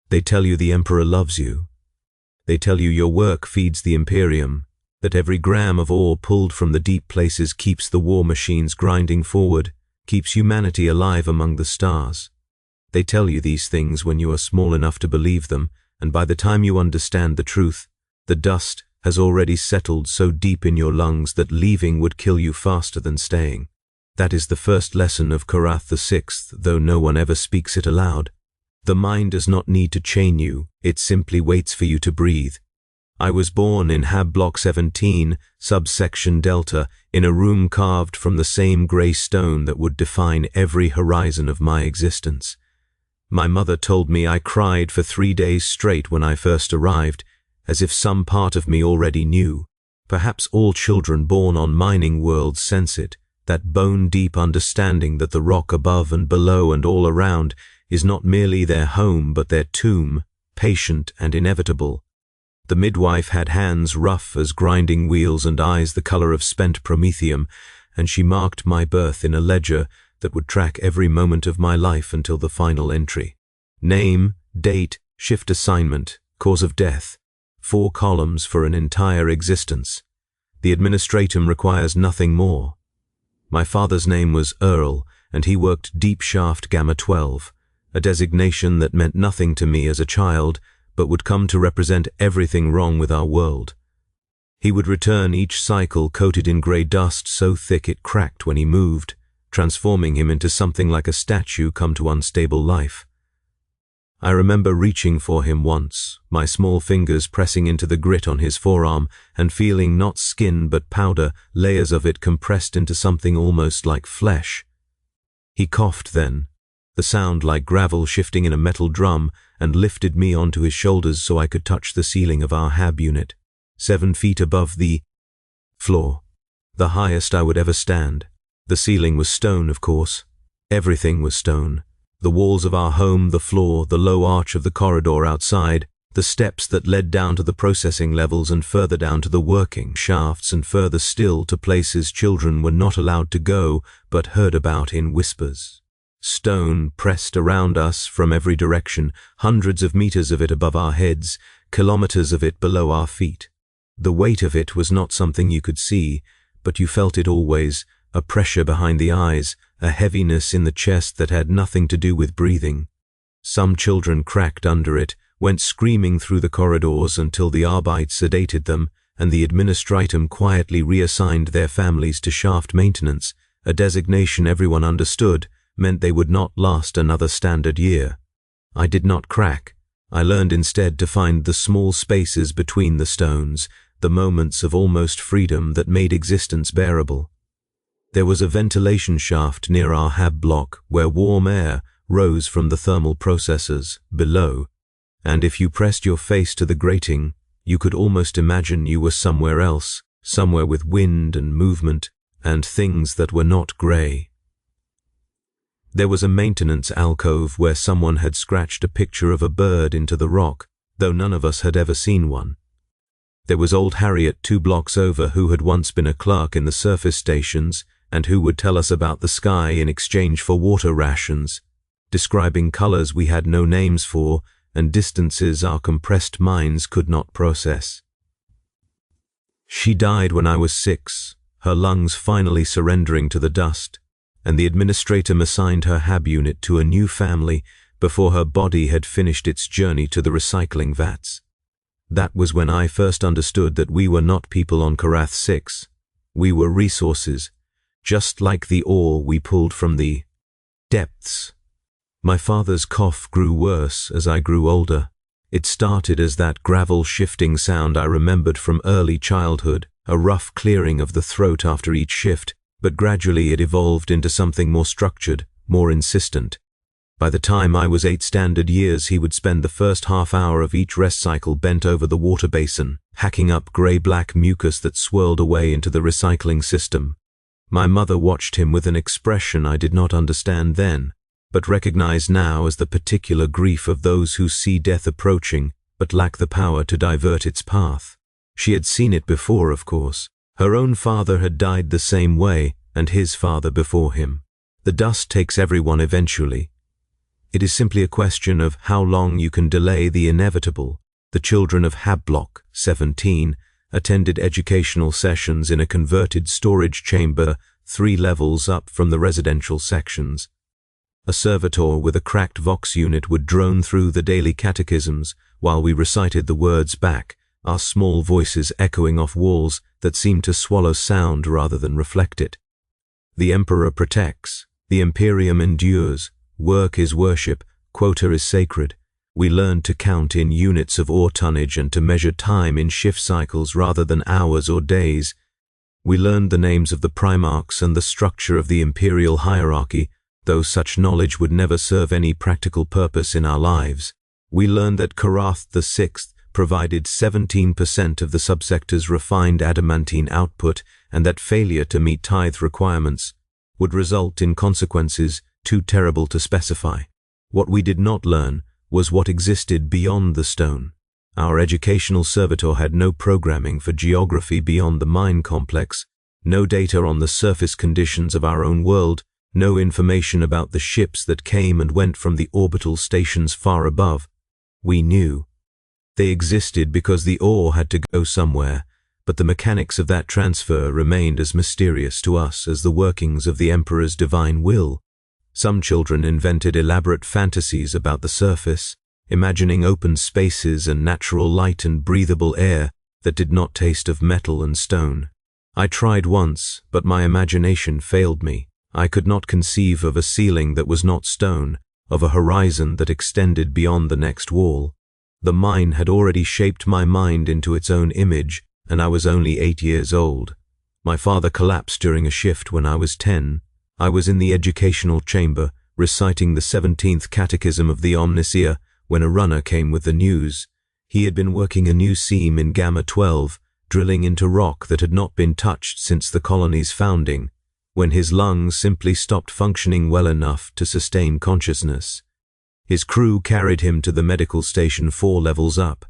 They tell you the Emperor loves you. They tell you your work feeds the Imperium, that every gram of ore pulled from the deep places keeps the war machines grinding forward, keeps humanity alive among the stars. They tell you these things when you are small enough to believe them, and by the time you understand the truth, the dust has already settled so deep in your lungs that leaving would kill you faster than staying. That is the first lesson of Korath VI, though no one ever speaks it aloud. The mind does not need to chain you, it simply waits for you to breathe. I was born in Hab Block 17, subsection Delta, in a room carved from the same grey stone that would define every horizon of my existence. My mother told me I cried for 3 days straight when I first arrived, as if some part of me already knew. Perhaps all children born on mining worlds sense it, that bone-deep understanding that the rock above and below and all around is not merely their home but their tomb, patient and inevitable. The midwife had hands rough as grinding wheels and eyes the color of spent promethium, and she marked my birth in a ledger that would track every moment of my life until the final entry. Name, date, shift assignment, cause of death. 4 columns for an entire existence. The administratum requires nothing more. My father's name was Earl, and he worked Deep Shaft Gamma 12, a designation that meant nothing to me as a child, but would come to represent everything wrong with our world. He would return each cycle coated in grey dust so thick it cracked when he moved, transforming him into something like a statue come to unstable life. I remember reaching for him once, my small fingers pressing into the grit on his forearm and feeling not skin but powder, layers of it compressed into something almost like flesh. He coughed then, the sound like gravel shifting in a metal drum, and lifted me onto his shoulders so I could touch the ceiling of our Hab unit, 7 feet above the floor, the highest I would ever stand. The ceiling was stone, of course. Everything was stone. The walls of our home, the floor, the low arch of the corridor outside, the steps that led down to the processing levels and further down to the working shafts and further still to places children were not allowed to go but heard about in whispers. Stone pressed around us from every direction, hundreds of meters of it above our heads, kilometers of it below our feet. The weight of it was not something you could see, but you felt it always, a pressure behind the eyes, a heaviness in the chest that had nothing to do with breathing. Some children cracked under it, went screaming through the corridors until the Arbeit sedated them, and the administratum quietly reassigned their families to shaft maintenance, a designation everyone understood, meant they would not last another standard year. I did not crack. I learned instead to find the small spaces between the stones, the moments of almost freedom that made existence bearable. There was a ventilation shaft near our Hab block where warm air rose from the thermal processors below, and if you pressed your face to the grating, you could almost imagine you were somewhere else, somewhere with wind and movement and things that were not grey. There was a maintenance alcove where someone had scratched a picture of a bird into the rock, though none of us had ever seen one. There was old Harriet 2 blocks over who had once been a clerk in the surface stations and who would tell us about the sky in exchange for water rations, describing colors we had no names for and distances our compressed minds could not process. She died when I was 6, her lungs finally surrendering to the dust, and the administratum assigned her Hab unit to a new family before her body had finished its journey to the recycling vats. That was when I first understood that we were not people on Korath 6. We were resources, just like the ore we pulled from the depths. My father's cough grew worse as I grew older. It started as that gravel shifting sound I remembered from early childhood, a rough clearing of the throat after each shift, but gradually it evolved into something more structured, more insistent. By the time I was 8 standard years, he would spend the first half hour of each rest cycle bent over the water basin, hacking up grey-black mucus that swirled away into the recycling system. My mother watched him with an expression I did not understand then, but recognize now as the particular grief of those who see death approaching but lack the power to divert its path. She had seen it before, of course. Her own father had died the same way, and his father before him. The dust takes everyone eventually. It is simply a question of how long you can delay the inevitable. The children of Hablock, 17, attended educational sessions in a converted storage chamber 3 levels up from the residential sections. A servitor with a cracked Vox unit would drone through the daily catechisms while we recited the words back, our small voices echoing off walls that seemed to swallow sound rather than reflect it. The Emperor protects, the Imperium endures, work is worship, quota is sacred. We learned to count in units of ore tonnage and to measure time in shift cycles rather than hours or days. We learned the names of the primarchs and the structure of the imperial hierarchy, though such knowledge would never serve any practical purpose in our lives. We learned that Karath VI provided 17% of the subsector's refined adamantine output and that failure to meet tithe requirements would result in consequences too terrible to specify. What we did not learn was what existed beyond the stone. Our educational servitor had no programming for geography beyond the mine complex, no data on the surface conditions of our own world, no information about the ships that came and went from the orbital stations far above. We knew. They existed because the ore had to go somewhere, but the mechanics of that transfer remained as mysterious to us as the workings of the Emperor's divine will. Some children invented elaborate fantasies about the surface, imagining open spaces and natural light and breathable air that did not taste of metal and stone. I tried once, but my imagination failed me. I could not conceive of a ceiling that was not stone, of a horizon that extended beyond the next wall. The mine had already shaped my mind into its own image, and I was only 8 years old. My father collapsed during a shift when I was 10. I was in the educational chamber, reciting the 17th catechism of the Omnicia, when a runner came with the news. He had been working a new seam in Gamma 12, drilling into rock that had not been touched since the colony's founding, when his lungs simply stopped functioning well enough to sustain consciousness. His crew carried him to the medical station 4 levels up,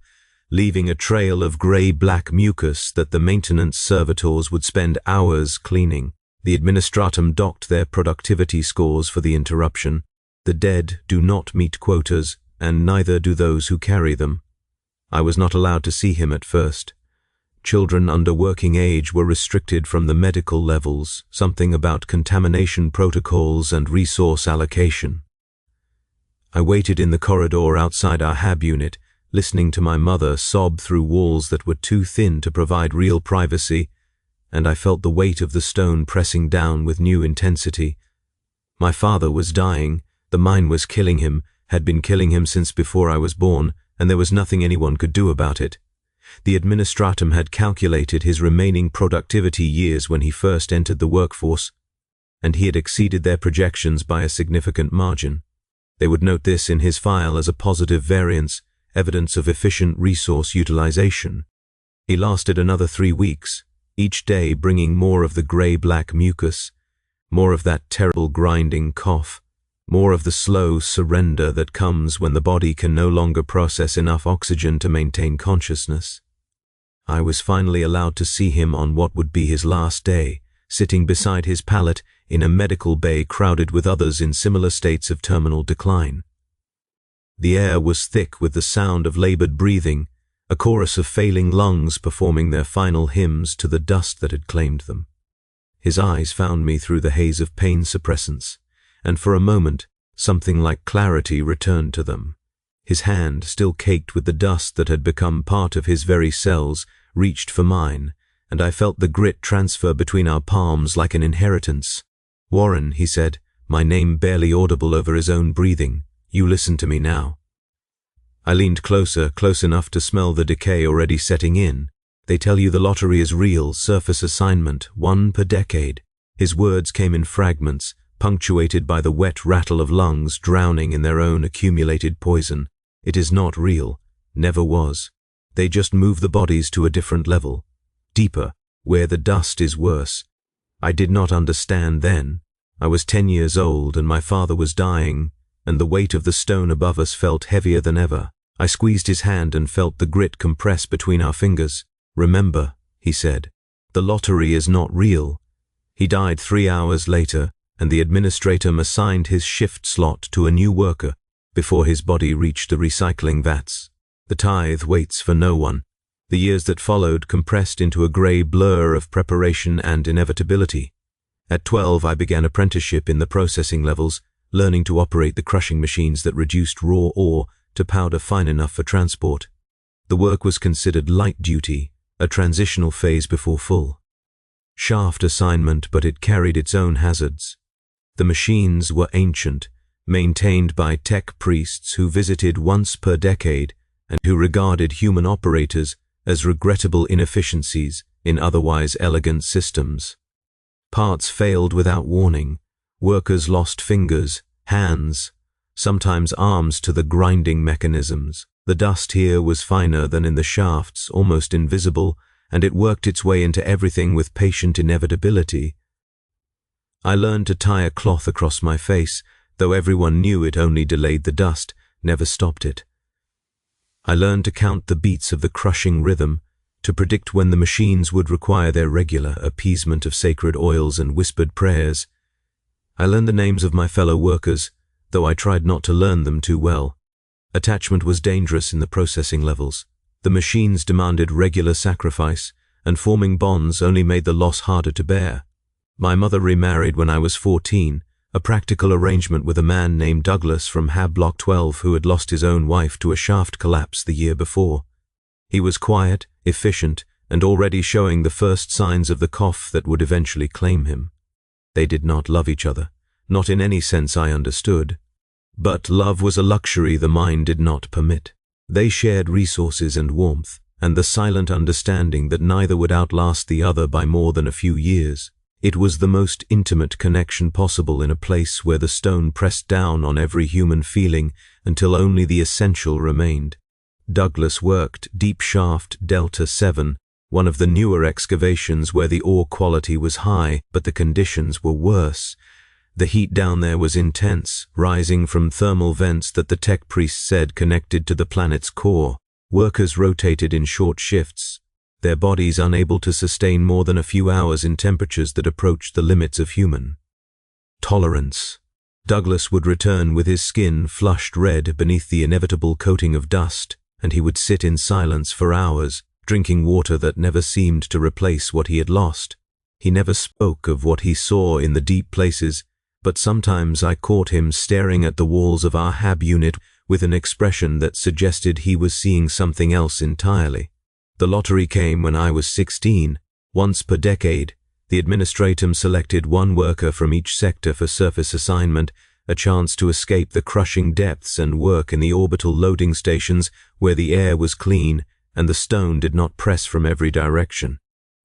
leaving a trail of grey-black mucus that the maintenance servitors would spend hours cleaning. The administratum docked their productivity scores for the interruption. The dead do not meet quotas, and neither do those who carry them. I was not allowed to see him at first. Children under working age were restricted from the medical levels, something about contamination protocols and resource allocation. I waited in the corridor outside our HAB unit, listening to my mother sob through walls that were too thin to provide real privacy, and I felt the weight of the stone pressing down with new intensity. My father was dying, the mine was killing him, had been killing him since before I was born, and there was nothing anyone could do about it. The administratum had calculated his remaining productivity years when he first entered the workforce, and he had exceeded their projections by a significant margin. They would note this in his file as a positive variance, evidence of efficient resource utilization. He lasted another 3 weeks, each day bringing more of the grey-black mucus, more of that terrible grinding cough, more of the slow surrender that comes when the body can no longer process enough oxygen to maintain consciousness. I was finally allowed to see him on what would be his last day, sitting beside his pallet in a medical bay crowded with others in similar states of terminal decline. The air was thick with the sound of labored breathing, a chorus of failing lungs performing their final hymns to the dust that had claimed them. His eyes found me through the haze of pain suppressants, and for a moment, something like clarity returned to them. His hand, still caked with the dust that had become part of his very cells, reached for mine, and I felt the grit transfer between our palms like an inheritance. "Warren," he said, my name barely audible over his own breathing, "you listen to me now." I leaned closer, close enough to smell the decay already setting in. "They tell you the lottery is real, surface assignment, 1 per decade." His words came in fragments, punctuated by the wet rattle of lungs drowning in their own accumulated poison. "It is not real, never was. They just move the bodies to a different level, deeper, where the dust is worse." I did not understand then. I was 10 years old and my father was dying, and the weight of the stone above us felt heavier than ever. I squeezed his hand and felt the grit compress between our fingers. "Remember," he said, "the lottery is not real." He died 3 hours later, and the administrator assigned his shift slot to a new worker before his body reached the recycling vats. The tithe waits for no one. The years that followed compressed into a grey blur of preparation and inevitability. At 12, I began apprenticeship in the processing levels, learning to operate the crushing machines that reduced raw ore to powder fine enough for transport. The work was considered light duty, a transitional phase before full shaft assignment, but it carried its own hazards. The machines were ancient, maintained by tech priests who visited once per decade and who regarded human operators as regrettable inefficiencies in otherwise elegant systems. Parts failed without warning. Workers lost fingers, hands, sometimes arms to the grinding mechanisms. The dust here was finer than in the shafts, almost invisible, and it worked its way into everything with patient inevitability. I learned to tie a cloth across my face, though everyone knew it only delayed the dust, never stopped it. I learned to count the beats of the crushing rhythm, to predict when the machines would require their regular appeasement of sacred oils and whispered prayers. I learned the names of my fellow workers, though I tried not to learn them too well. Attachment was dangerous in the processing levels. The machines demanded regular sacrifice, and forming bonds only made the loss harder to bear. My mother remarried when I was 14, a practical arrangement with a man named Douglas from Hab Block 12 who had lost his own wife to a shaft collapse the year before. He was quiet, efficient, and already showing the first signs of the cough that would eventually claim him. They did not love each other, not in any sense I understood. But love was a luxury the mind did not permit. They shared resources and warmth, and the silent understanding that neither would outlast the other by more than a few years. It was the most intimate connection possible in a place where the stone pressed down on every human feeling until only the essential remained. Douglas worked Deep Shaft Delta 7, one of the newer excavations where the ore quality was high, but the conditions were worse. The heat down there was intense, rising from thermal vents that the tech priests said connected to the planet's core. Workers rotated in short shifts, their bodies unable to sustain more than a few hours in temperatures that approached the limits of human tolerance. Douglas would return with his skin flushed red beneath the inevitable coating of dust, and he would sit in silence for hours, drinking water that never seemed to replace what he had lost. He never spoke of what he saw in the deep places, but sometimes I caught him staring at the walls of our Hab unit with an expression that suggested he was seeing something else entirely. The lottery came when I was 16. Once per decade, the administratum selected one worker from each sector for surface assignment, a chance to escape the crushing depths and work in the orbital loading stations where the air was clean and the stone did not press from every direction.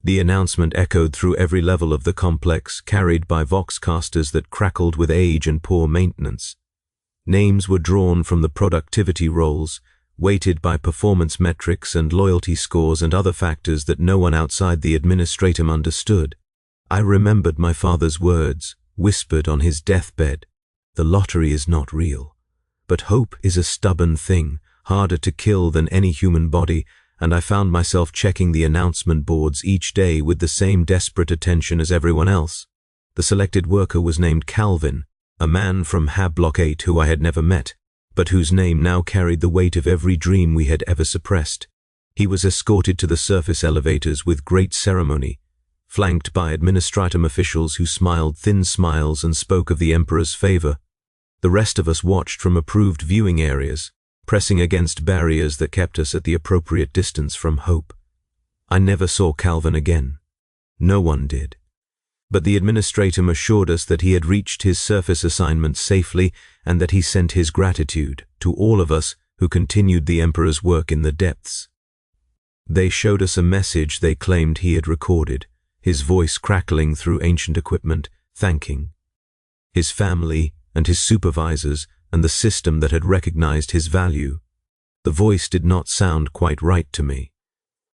The announcement echoed through every level of the complex, carried by voxcasters that crackled with age and poor maintenance. Names were drawn from the productivity rolls, weighted by performance metrics and loyalty scores and other factors that no one outside the administratum understood. I remembered my father's words, whispered on his deathbed. The lottery is not real, but hope is a stubborn thing, harder to kill than any human body, and I found myself checking the announcement boards each day with the same desperate attention as everyone else. The selected worker was named Calvin, a man from Hab Block 8 who I had never met, but whose name now carried the weight of every dream we had ever suppressed. He was escorted to the surface elevators with great ceremony, flanked by administratum officials who smiled thin smiles and spoke of the Emperor's favor. The rest of us watched from approved viewing areas, pressing against barriers that kept us at the appropriate distance from hope. I never saw Calvin again. No one did. But the administratum assured us that he had reached his surface assignment safely and that he sent his gratitude to all of us who continued the Emperor's work in the depths. They showed us a message they claimed he had recorded, his voice crackling through ancient equipment, thanking his family and his supervisors and the system that had recognized his value. The voice did not sound quite right to me.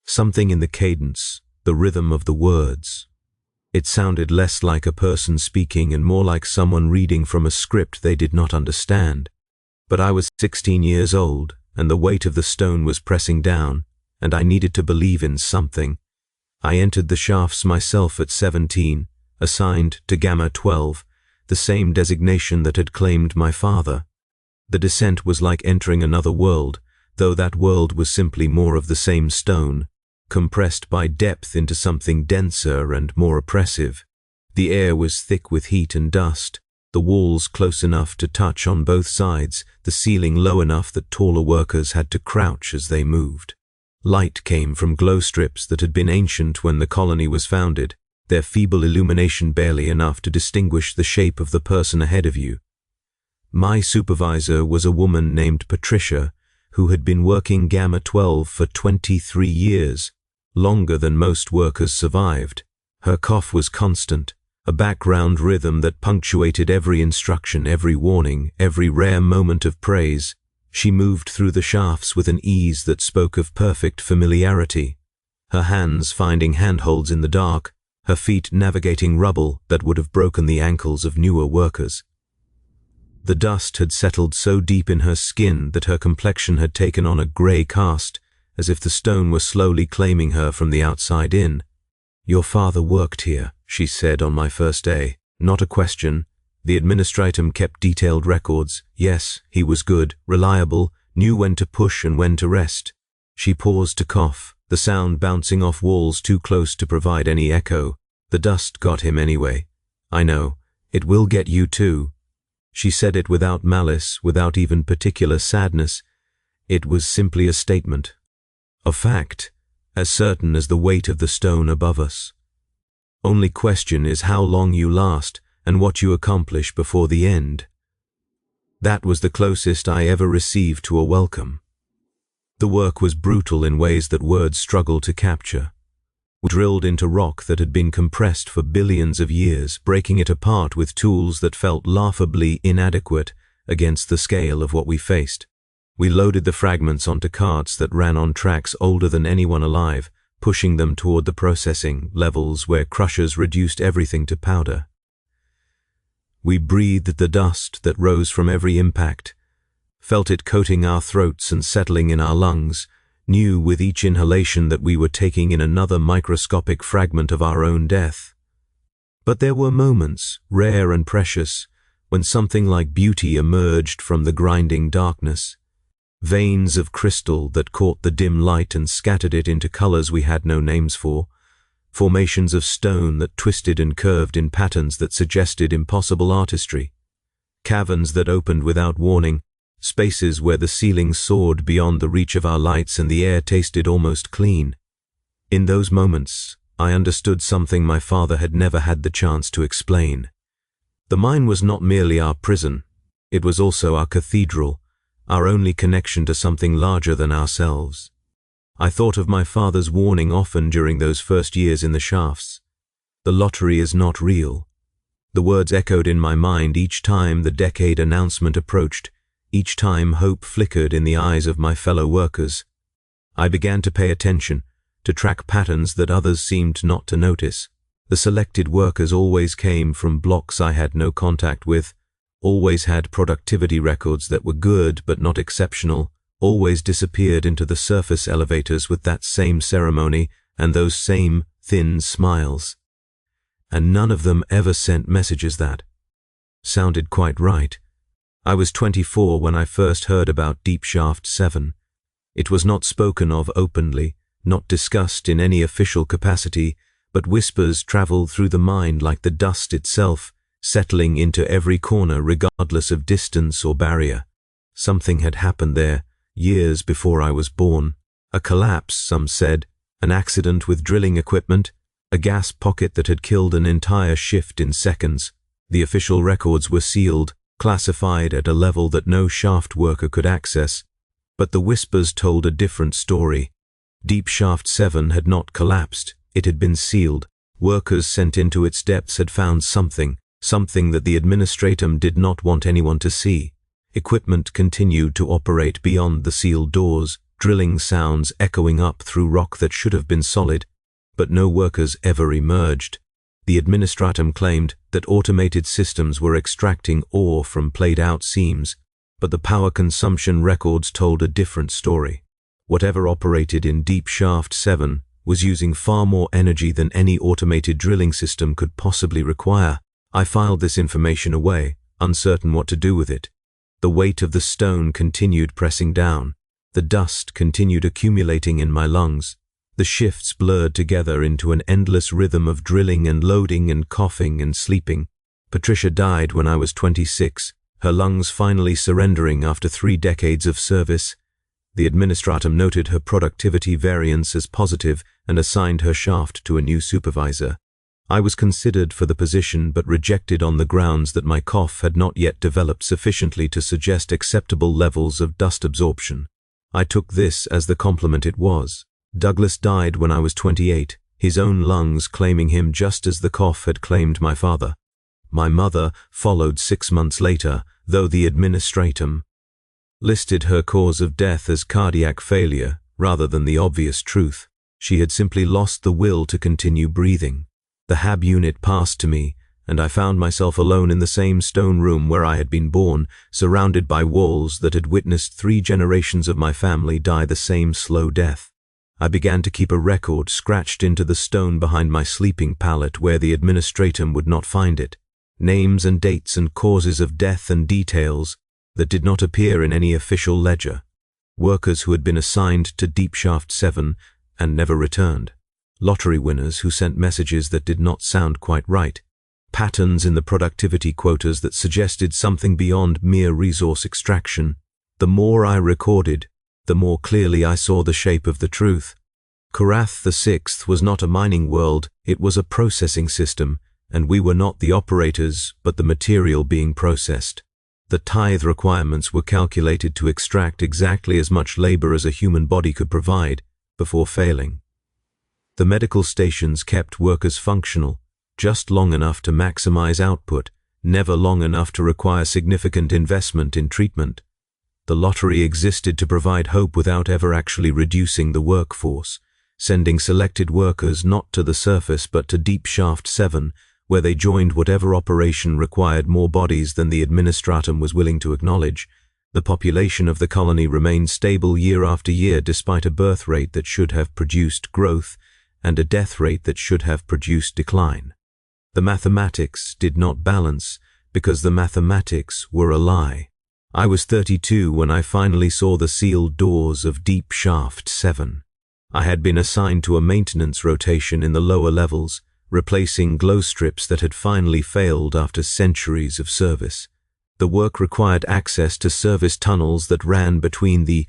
Something in the cadence, the rhythm of the words. It sounded less like a person speaking and more like someone reading from a script they did not understand. But I was 16 years old, and the weight of the stone was pressing down, and I needed to believe in something. I entered the shafts myself at 17, assigned to Gamma 12, the same designation that had claimed my father. The descent was like entering another world, though that world was simply more of the same stone, compressed by depth into something denser and more oppressive. The air was thick with heat and dust, the walls close enough to touch on both sides, the ceiling low enough that taller workers had to crouch as they moved. Light came from glow strips that had been ancient when the colony was founded, their feeble illumination barely enough to distinguish the shape of the person ahead of you. My supervisor was a woman named Patricia, who had been working Gamma 12 for 23 years, longer than most workers survived. Her cough was constant, a background rhythm that punctuated every instruction, every warning, every rare moment of praise. She moved through the shafts with an ease that spoke of perfect familiarity, her hands finding handholds in the dark, her feet navigating rubble that would have broken the ankles of newer workers. The dust had settled so deep in her skin that her complexion had taken on a grey cast, as if the stone were slowly claiming her from the outside in. "Your father worked here," she said on my first day. Not a question. The administratum kept detailed records. Yes, he was good, reliable, knew when to push and when to rest. She paused to cough, the sound bouncing off walls too close to provide any echo. "The dust got him anyway. I know. It will get you too." She said it without malice, without even particular sadness. It was simply a statement. A fact, as certain as the weight of the stone above us. Only question is how long you last and what you accomplish before the end. That was the closest I ever received to a welcome. The work was brutal in ways that words struggle to capture. We drilled into rock that had been compressed for billions of years, breaking it apart with tools that felt laughably inadequate against the scale of what we faced. We loaded the fragments onto carts that ran on tracks older than anyone alive, pushing them toward the processing levels where crushers reduced everything to powder. We breathed the dust that rose from every impact, felt it coating our throats and settling in our lungs, knew with each inhalation that we were taking in another microscopic fragment of our own death. But there were moments, rare and precious, when something like beauty emerged from the grinding darkness. Veins of crystal that caught the dim light and scattered it into colors we had no names for. Formations of stone that twisted and curved in patterns that suggested impossible artistry. Caverns that opened without warning. Spaces where the ceiling soared beyond the reach of our lights and the air tasted almost clean. In those moments, I understood something my father had never had the chance to explain. The mine was not merely our prison, it was also our cathedral, our only connection to something larger than ourselves. I thought of my father's warning often during those first years in the shafts. The lottery is not real. The words echoed in my mind each time the decade announcement approached, each time hope flickered in the eyes of my fellow workers. I began to pay attention, to track patterns that others seemed not to notice. The selected workers always came from blocks I had no contact with, always had productivity records that were good but not exceptional, always disappeared into the surface elevators with that same ceremony and those same thin smiles. And none of them ever sent messages that sounded quite right. I was 24 when I first heard about Deep Shaft 7. It was not spoken of openly, not discussed in any official capacity, but whispers traveled through the mind like the dust itself, settling into every corner regardless of distance or barrier. Something had happened there, years before I was born. A collapse, some said, an accident with drilling equipment, a gas pocket that had killed an entire shift in seconds. The official records were sealed, classified at a level that no shaft worker could access, but the whispers told a different story. Deep Shaft 7 had not collapsed, it had been sealed. Workers sent into its depths had found something that the administratum did not want anyone to see. Equipment continued to operate beyond the sealed doors, drilling sounds echoing up through rock that should have been solid, but no workers ever emerged. The administratum claimed that automated systems were extracting ore from played-out seams, but the power consumption records told a different story. Whatever operated in Deep Shaft 7 was using far more energy than any automated drilling system could possibly require. I filed this information away, uncertain what to do with it. The weight of the stone continued pressing down. The dust continued accumulating in my lungs. The shifts blurred together into an endless rhythm of drilling and loading and coughing and sleeping. Patricia died when I was 26, her lungs finally surrendering after 3 decades of service. The administratum noted her productivity variance as positive and assigned her shaft to a new supervisor. I was considered for the position but rejected on the grounds that my cough had not yet developed sufficiently to suggest acceptable levels of dust absorption. I took this as the compliment it was. Douglas died when I was 28, his own lungs claiming him just as the cough had claimed my father. My mother followed 6 months later, though the administratum listed her cause of death as cardiac failure rather than the obvious truth. She had simply lost the will to continue breathing. The HAB unit passed to me, and I found myself alone in the same stone room where I had been born, surrounded by walls that had witnessed 3 generations of my family die the same slow death. I began to keep a record scratched into the stone behind my sleeping pallet where the administratum would not find it. Names and dates and causes of death and details that did not appear in any official ledger. Workers who had been assigned to Deep Shaft 7 and never returned. Lottery winners who sent messages that did not sound quite right. Patterns in the productivity quotas that suggested something beyond mere resource extraction. The more I recorded, the more clearly I saw the shape of the truth. Korath VI was not a mining world, it was a processing system, and we were not the operators, but the material being processed. The tithe requirements were calculated to extract exactly as much labor as a human body could provide before failing. The medical stations kept workers functional, just long enough to maximize output, never long enough to require significant investment in treatment. The lottery existed to provide hope without ever actually reducing the workforce, sending selected workers not to the surface but to Deep Shaft 7, where they joined whatever operation required more bodies than the administratum was willing to acknowledge. The population of the colony remained stable year after year despite a birth rate that should have produced growth and a death rate that should have produced decline. The mathematics did not balance because the mathematics were a lie. I was 32 when I finally saw the sealed doors of Deep Shaft 7. I had been assigned to a maintenance rotation in the lower levels, replacing glow strips that had finally failed after centuries of service. The work required access to service tunnels that ran between the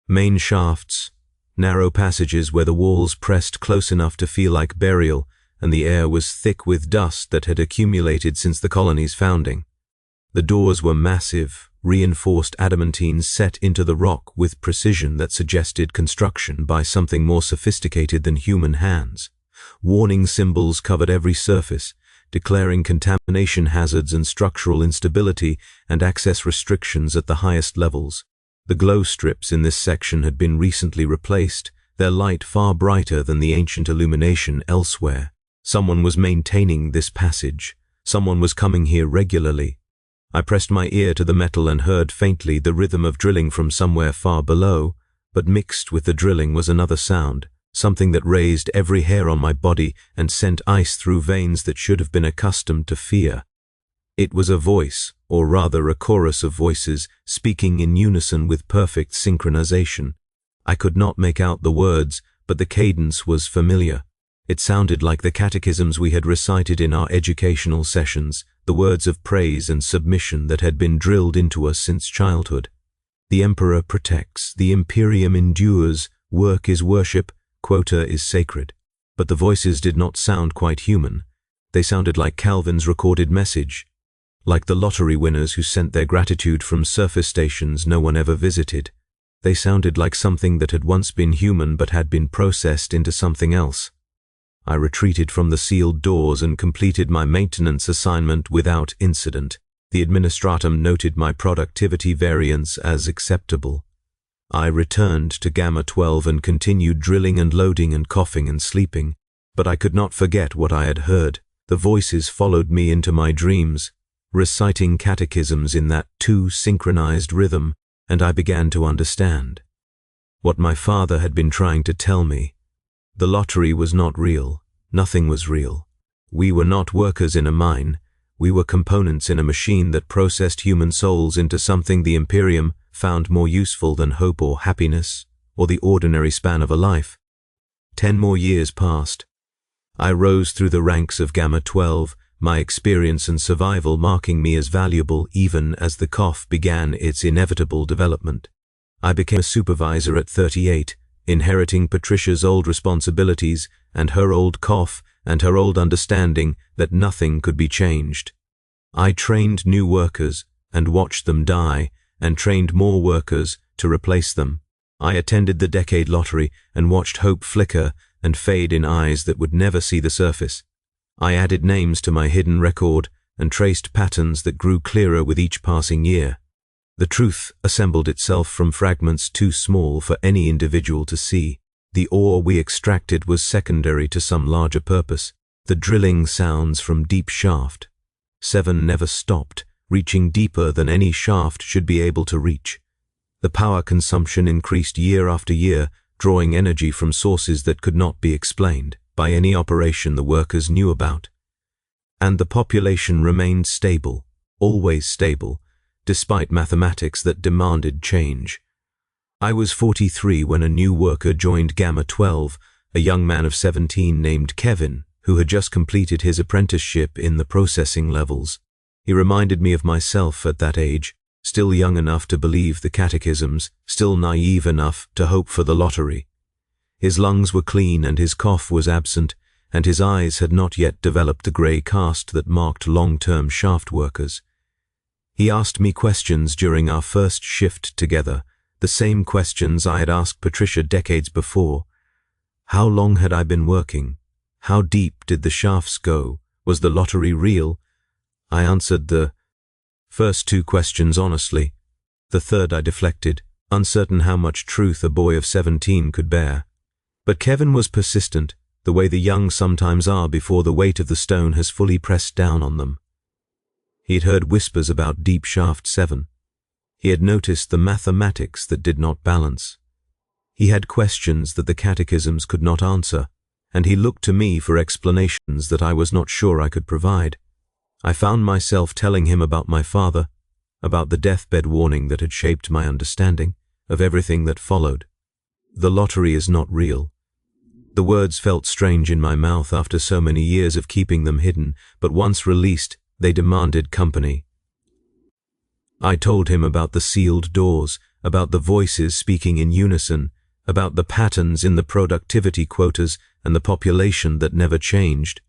main shafts, narrow passages where the walls pressed close enough to feel like burial, and the air was thick with dust that had accumulated since the colony's founding. The doors were massive, reinforced adamantines set into the rock with precision that suggested construction by something more sophisticated than human hands. Warning symbols covered every surface, declaring contamination hazards and structural instability and access restrictions at the highest levels. The glow strips in this section had been recently replaced, their light far brighter than the ancient illumination elsewhere. Someone was maintaining this passage. Someone was coming here regularly. I pressed my ear to the metal and heard faintly the rhythm of drilling from somewhere far below, but mixed with the drilling was another sound, something that raised every hair on my body and sent ice through veins that should have been accustomed to fear. It was a voice, or rather a chorus of voices, speaking in unison with perfect synchronization. I could not make out the words, but the cadence was familiar. It sounded like the catechisms we had recited in our educational sessions, the words of praise and submission that had been drilled into us since childhood. The Emperor protects, the Imperium endures, work is worship, quota is sacred. But the voices did not sound quite human. They sounded like Calvin's recorded message, like the lottery winners who sent their gratitude from surface stations no one ever visited. They sounded like something that had once been human but had been processed into something else. I retreated from the sealed doors and completed my maintenance assignment without incident. The administratum noted my productivity variance as acceptable. I returned to Gamma 12 and continued drilling and loading and coughing and sleeping, but I could not forget what I had heard. The voices followed me into my dreams, reciting catechisms in that too synchronized rhythm, and I began to understand what my father had been trying to tell me. The lottery was not real. Nothing was real. We were not workers in a mine. We were components in a machine that processed human souls into something the Imperium found more useful than hope or happiness, or the ordinary span of a life. 10 more years passed. I rose through the ranks of Gamma 12, my experience and survival marking me as valuable even as the cough began its inevitable development. I became a supervisor at 38, inheriting Patricia's old responsibilities and her old cough and her old understanding that nothing could be changed. I trained new workers and watched them die, and trained more workers to replace them. I attended the decade lottery and watched hope flicker and fade in eyes that would never see the surface. I added names to my hidden record and traced patterns that grew clearer with each passing year. The truth assembled itself from fragments too small for any individual to see. The ore we extracted was secondary to some larger purpose. The drilling sounds from deep shaft. 7 never stopped, reaching deeper than any shaft should be able to reach. The power consumption increased year after year, drawing energy from sources that could not be explained by any operation the workers knew about. And the population remained stable, always stable, despite mathematics that demanded change. I was 43 when a new worker joined Gamma 12, a young man of 17 named Kevin, who had just completed his apprenticeship in the processing levels. He reminded me of myself at that age, still young enough to believe the catechisms, still naive enough to hope for the lottery. His lungs were clean and his cough was absent, and his eyes had not yet developed the grey cast that marked long-term shaft workers. He asked me questions during our first shift together, the same questions I had asked Patricia decades before. How long had I been working? How deep did the shafts go? Was the lottery real? I answered the first 2 questions honestly. The third I deflected, uncertain how much truth a boy of 17 could bear. But Kevin was persistent, the way the young sometimes are before the weight of the stone has fully pressed down on them. He'd heard whispers about Deep Shaft 7. He had noticed the mathematics that did not balance. He had questions that the catechisms could not answer, and he looked to me for explanations that I was not sure I could provide. I found myself telling him about my father, about the deathbed warning that had shaped my understanding of everything that followed. The lottery is not real. The words felt strange in my mouth after so many years of keeping them hidden, but once released, they demanded company. I told him about the sealed doors, about the voices speaking in unison, about the patterns in the productivity quotas and the population that never changed.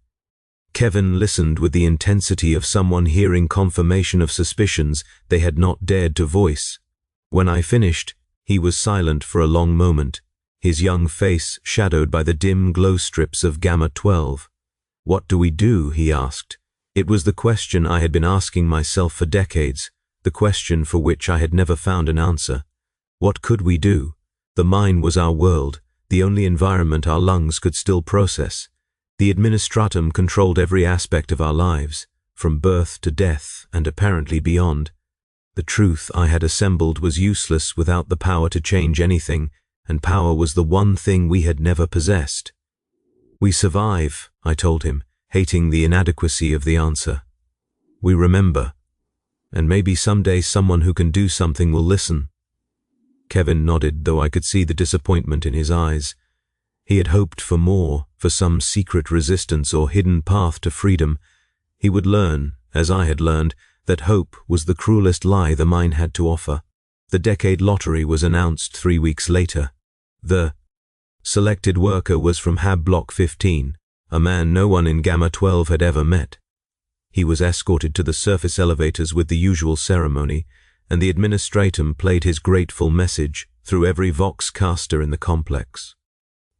Kevin listened with the intensity of someone hearing confirmation of suspicions they had not dared to voice. When I finished, he was silent for a long moment, his young face shadowed by the dim glow strips of Gamma 12. "What do we do?" he asked. It was the question I had been asking myself for decades, the question for which I had never found an answer. What could we do? The mine was our world, the only environment our lungs could still process. The administratum controlled every aspect of our lives, from birth to death and apparently beyond. The truth I had assembled was useless without the power to change anything, and power was the one thing we had never possessed. "We survive," I told him, hating the inadequacy of the answer. "We remember. And maybe someday someone who can do something will listen." Kevin nodded, though I could see the disappointment in his eyes. He had hoped for more, for some secret resistance or hidden path to freedom. He would learn, as I had learned, that hope was the cruelest lie the mine had to offer. The decade lottery was announced 3 weeks later. The selected worker was from Hab Block 15, a man no one in Gamma 12 had ever met. He was escorted to the surface elevators with the usual ceremony, and the administratum played his grateful message through every vox caster in the complex.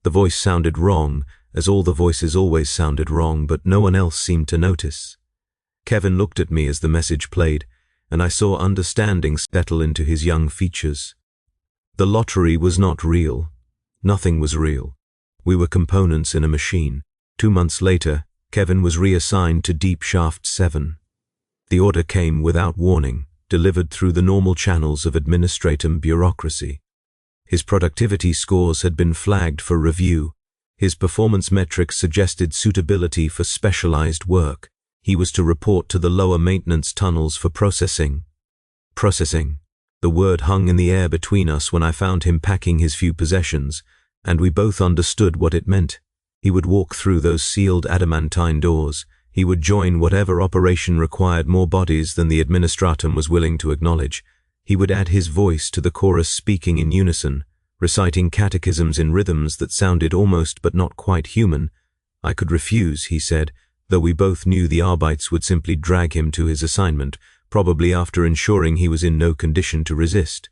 The voice sounded wrong, as all the voices always sounded wrong, but no one else seemed to notice. Kevin looked at me as the message played, and I saw understanding settle into his young features. The lottery was not real. Nothing was real. We were components in a machine. 2 months later, Kevin was reassigned to Deep Shaft 7. The order came without warning, delivered through the normal channels of administratum bureaucracy. His productivity scores had been flagged for review. His performance metrics suggested suitability for specialized work. He was to report to the lower maintenance tunnels for processing. Processing. The word hung in the air between us when I found him packing his few possessions, and we both understood what it meant. He would walk through those sealed adamantine doors. He would join whatever operation required more bodies than the administratum was willing to acknowledge. He would add his voice to the chorus, speaking in unison, reciting catechisms in rhythms that sounded almost but not quite human. I could refuse, he said, though we both knew the Arbites would simply drag him to his assignment, probably after ensuring he was in no condition to resist.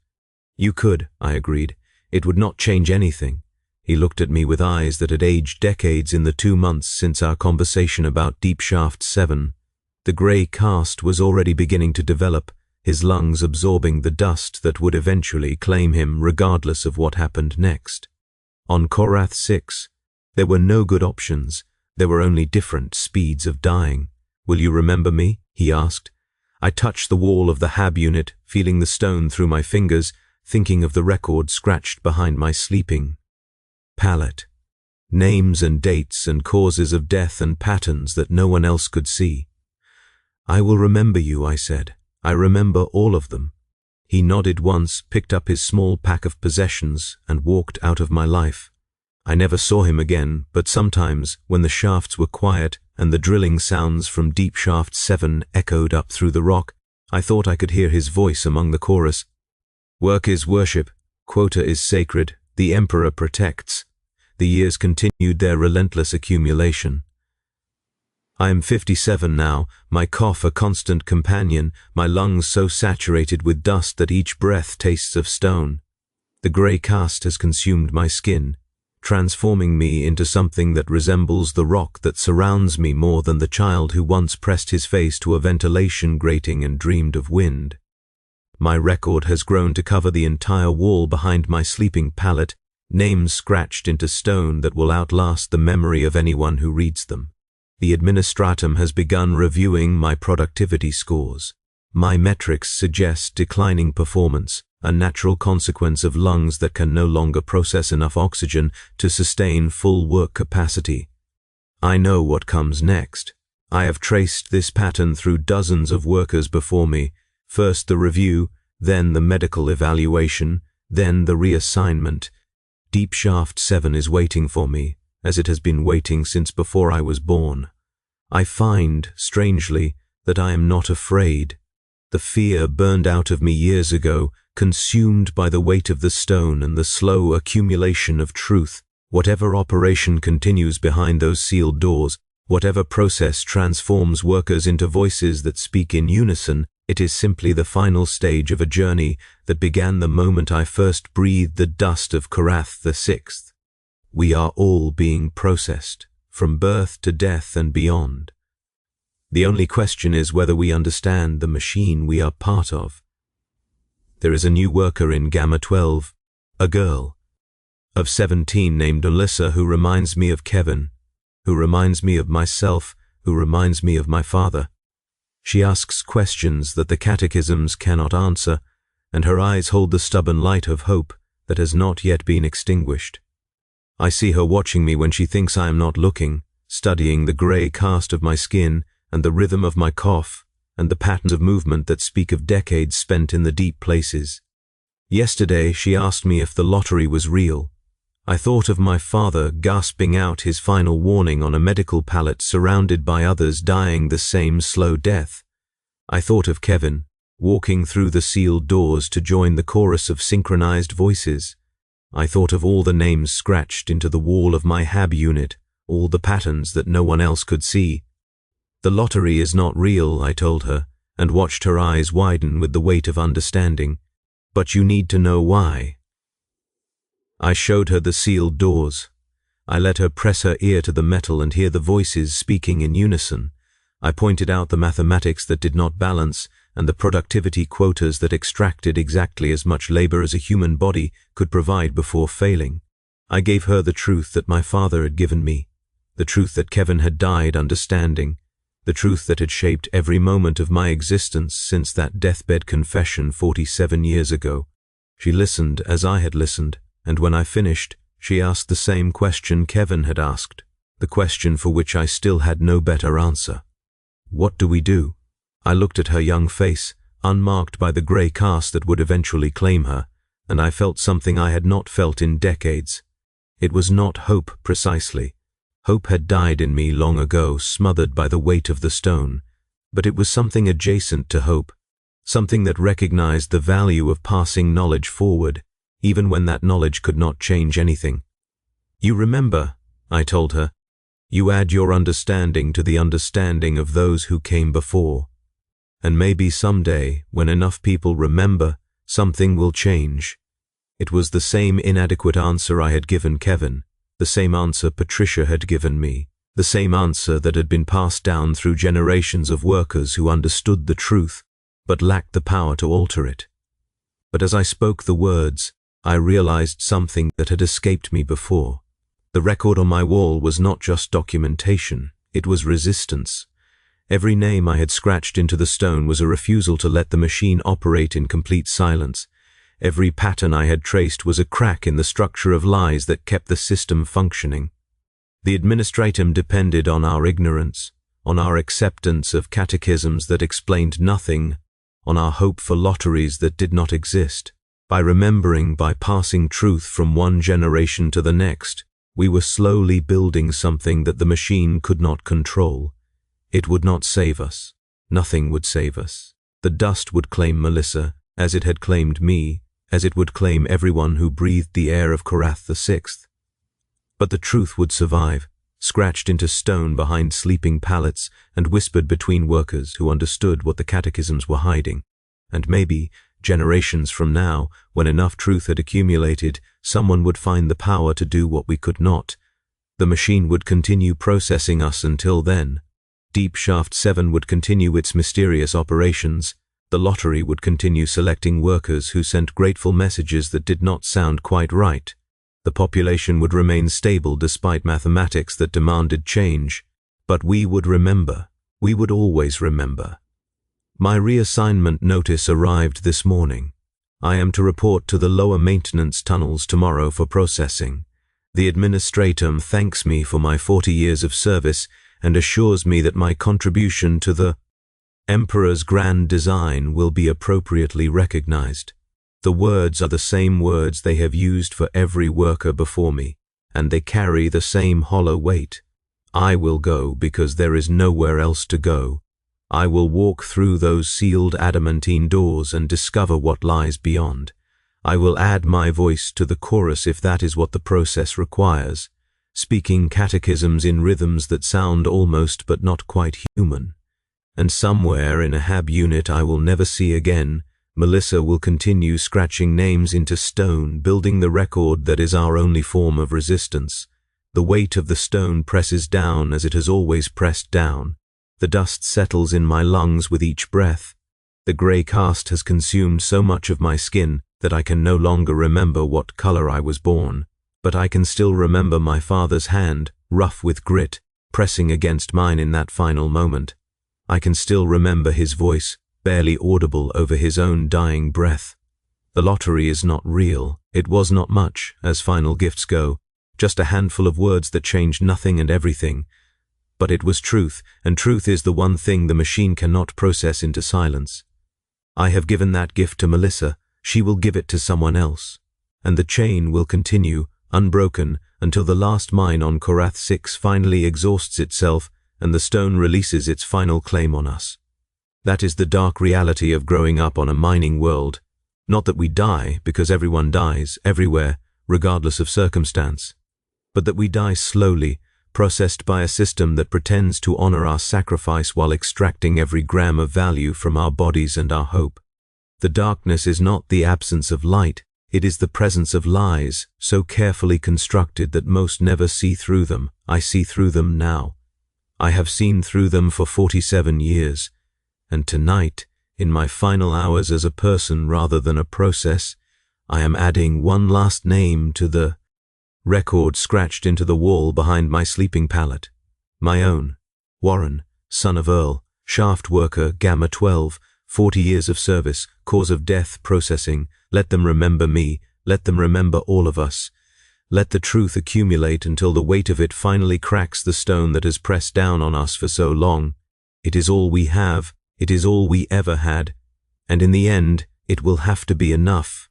You could, I agreed. It would not change anything. He looked at me with eyes that had aged decades in the 2 months since our conversation about Deep Shaft 7. The grey cast was already beginning to develop, his lungs absorbing the dust that would eventually claim him regardless of what happened next. On Korath 6, there were no good options. There were only different speeds of dying. Will you remember me? He asked. I touched the wall of the HAB unit, feeling the stone through my fingers, thinking of the record scratched behind my sleeping pallet. Names and dates and causes of death and patterns that no one else could see. I will remember you, I said. I remember all of them. He nodded once, picked up his small pack of possessions, and walked out of my life. I never saw him again, but sometimes, when the shafts were quiet and the drilling sounds from Deep Shaft 7 echoed up through the rock, I thought I could hear his voice among the chorus. Work is worship, quota is sacred, the Emperor protects. The years continued their relentless accumulation. I am 57 now, my cough a constant companion, my lungs so saturated with dust that each breath tastes of stone. The grey cast has consumed my skin, transforming me into something that resembles the rock that surrounds me more than the child who once pressed his face to a ventilation grating and dreamed of wind. My record has grown to cover the entire wall behind my sleeping pallet, names scratched into stone that will outlast the memory of anyone who reads them. The administratum has begun reviewing my productivity scores. My metrics suggest declining performance, a natural consequence of lungs that can no longer process enough oxygen to sustain full work capacity. I know what comes next. I have traced this pattern through dozens of workers before me, first the review, then the medical evaluation, then the reassignment. Deep Shaft 7 is waiting for me, as it has been waiting since before I was born. I find, strangely, that I am not afraid. The fear burned out of me years ago, consumed by the weight of the stone and the slow accumulation of truth. Whatever operation continues behind those sealed doors, whatever process transforms workers into voices that speak in unison, it is simply the final stage of a journey that began the moment I first breathed the dust of Korath the 6th. We are all being processed, from birth to death and beyond. The only question is whether we understand the machine we are part of. There is a new worker in Gamma 12, a girl of 17 named Alyssa, who reminds me of Kevin, who reminds me of myself, who reminds me of my father. She asks questions that the catechisms cannot answer, and her eyes hold the stubborn light of hope that has not yet been extinguished. I see her watching me when she thinks I am not looking, studying the grey cast of my skin and the rhythm of my cough and the patterns of movement that speak of decades spent in the deep places. Yesterday she asked me if the lottery was real. I thought of my father gasping out his final warning on a medical pallet surrounded by others dying the same slow death. I thought of Kevin, walking through the sealed doors to join the chorus of synchronized voices. I thought of all the names scratched into the wall of my HAB unit, all the patterns that no one else could see. The lottery is not real, I told her, and watched her eyes widen with the weight of understanding. But you need to know why. I showed her the sealed doors. I let her press her ear to the metal and hear the voices speaking in unison. I pointed out the mathematics that did not balance and the productivity quotas that extracted exactly as much labor as a human body could provide before failing. I gave her the truth that my father had given me, the truth that Kevin had died understanding, the truth that had shaped every moment of my existence since that deathbed confession 47 years ago. She listened as I had listened, and when I finished, she asked the same question Kevin had asked, the question for which I still had no better answer. What do we do?" I looked at her young face, unmarked by the grey cast that would eventually claim her, and I felt something I had not felt in decades. It was not hope precisely. Hope had died in me long ago, smothered by the weight of the stone, but it was something adjacent to hope, something that recognized the value of passing knowledge forward, even when that knowledge could not change anything. "You remember," I told her, "you add your understanding to the understanding of those who came before. And maybe someday, when enough people remember, something will change." It was the same inadequate answer I had given Kevin, the same answer Patricia had given me, the same answer that had been passed down through generations of workers who understood the truth, but lacked the power to alter it. But as I spoke the words, I realized something that had escaped me before. The record on my wall was not just documentation, it was resistance. Every name I had scratched into the stone was a refusal to let the machine operate in complete silence. Every pattern I had traced was a crack in the structure of lies that kept the system functioning. The administratum depended on our ignorance, on our acceptance of catechisms that explained nothing, on our hope for lotteries that did not exist. By remembering, by passing truth from one generation to the next, we were slowly building something that the machine could not control. It would not save us. Nothing would save us. The dust would claim Melissa, as it had claimed me, as it would claim everyone who breathed the air of Korath VI. But the truth would survive, scratched into stone behind sleeping pallets and whispered between workers who understood what the catechisms were hiding. And maybe, generations from now, when enough truth had accumulated, someone would find the power to do what we could not. The machine would continue processing us until then. Deep Shaft 7 would continue its mysterious operations. The lottery would continue selecting workers who sent grateful messages that did not sound quite right. The population would remain stable despite mathematics that demanded change. But we would remember. We would always remember. My reassignment notice arrived this morning. I am to report to the lower maintenance tunnels tomorrow for processing. The administratum thanks me for my 40 years of service and assures me that my contribution to the Emperor's grand design will be appropriately recognized. The words are the same words they have used for every worker before me, and they carry the same hollow weight. I will go because there is nowhere else to go. I will walk through those sealed adamantine doors and discover what lies beyond. I will add my voice to the chorus if that is what the process requires, speaking catechisms in rhythms that sound almost but not quite human. And somewhere in a HAB unit I will never see again, Melissa will continue scratching names into stone, building the record that is our only form of resistance. The weight of the stone presses down as it has always pressed down. The dust settles in my lungs with each breath. The grey cast has consumed so much of my skin that I can no longer remember what color I was born. But I can still remember my father's hand, rough with grit, pressing against mine in that final moment. I can still remember his voice, barely audible over his own dying breath. The lottery is not real. It was not much, as final gifts go, just a handful of words that changed nothing and everything. But it was truth, and truth is the one thing the machine cannot process into silence. I have given that gift to Melissa. She will give it to someone else. And the chain will continue, unbroken, until the last mine on Korath 6 finally exhausts itself and the stone releases its final claim on us. That is the dark reality of growing up on a mining world. Not that we die, because everyone dies, everywhere, regardless of circumstance, but that we die slowly, processed by a system that pretends to honor our sacrifice while extracting every gram of value from our bodies and our hope. The darkness is not the absence of light, it is the presence of lies, so carefully constructed that most never see through them. I see through them now. I have seen through them for 47 years, and tonight, in my final hours as a person rather than a process, I am adding one last name to the record scratched into the wall behind my sleeping pallet. My own. Warren, son of Earl, shaft worker, Gamma 12, 40 years of service, cause of death, processing. Let them remember me, let them remember all of us. Let the truth accumulate until the weight of it finally cracks the stone that has pressed down on us for so long. It is all we have, it is all we ever had, and in the end, it will have to be enough.